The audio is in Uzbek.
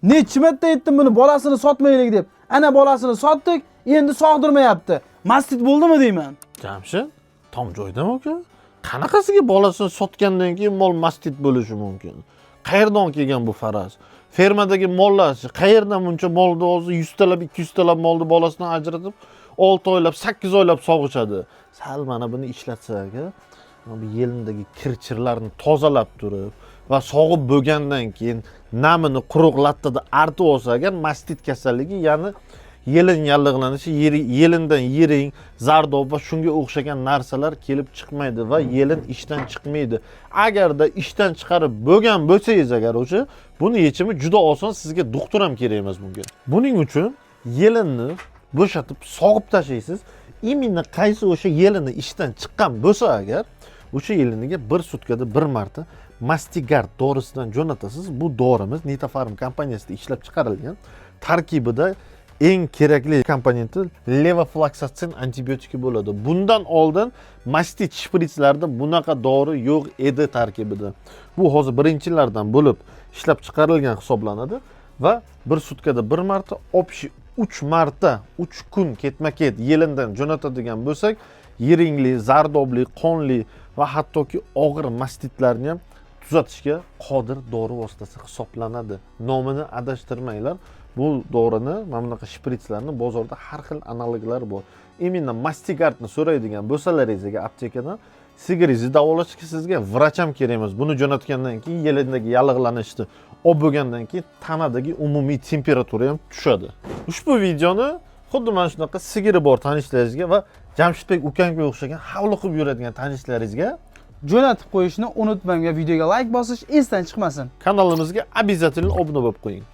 Necha marta aytdim buni bolasini sotmaylik deb. Ana bolasini sotdik, endi sog'dirmayapti. Mastit bo'ldimi deyman. Jamshid, tom joydami aka? Qanaqasiga bolasini sotgandan keyin mol mastit bo'lishi mumkin? Qayerdan kelgan bu faraz? Fermadagi mollar qayerdan buncha molni o'zi 100 talab, 200 talab molni bolasidan ajratib 6 oylab, 8 oylab sog'ichadi. Sal mana buni ishlatsa aka, bu yelindagi kirchirlarni tozalab turib va sog'ib bo'lgandan keyin namini quruq lattada artib olsa agar mastit kasalligi, ya'ni yelin yallig'lanishi, yelindan yiring, zardob va shunga o'xshagan narsalar kelib chiqmaydi va yelin ishdan chiqmaydi. Agarda ishdan chiqarib bo'lgan bo'lsangiz agar o'sha, buni yechimi juda oson, sizga doktor ham kerak emas bunga. Buning uchun yelinni bo'shatib sog'ib tashlaysiz. Imенно qaysi o'sha yelini ishdan chiqqan bo'lsa agar, o'sha yeliniga bir sutkada bir marta Mastigard dorisidan jo'natasiz. Bu dorimiz Nitofarm kompaniyasida ishlab chiqarilgan. Tarkibida eng kerakli komponenti levofloksatsin antibiotiki bo'ladi. Bundan oldin mastit shpritslarda bunaqa dori yo'q edi tarkibida. Bu hozir birinchilardan bo'lib ishlab chiqarilgan hisoblanadi va bir sutkada bir marta, общий 3 marta 3 kun ketma-ket yelindan jo'natadigan bo'lsak, yiringli, zardobli, qonli va hattoki og'ir mastitlarni ham tuzatishga qodir dori vositasi hisoblanadi. Nomini adashtirmanglar. Bu dorini, mana bunaqa shpritslarni bozorda har xil analoglari bor. Именно Mastigardni so'raydigan bo'lsalaringizga aptekadan sigiringizni davolashga sizga vrach ham kerak emas. Buni jo'natgandan keyin yelindagi yallig'lanishni olib bo'lgandan keyin tanadagi umumiy temperatura ham tushadi. Ushbu videoni xuddi mana shunaqa sigiri bor tanishlaringizga va Jamshidbek ukamga o'xshagan havliqib yuradigan tanishlaringizga Jo'natib qo'yishni unutmang va videoga like bosish esdan chiqmasin. Kanalimizga обязательно obuna bo'lib qo'ying.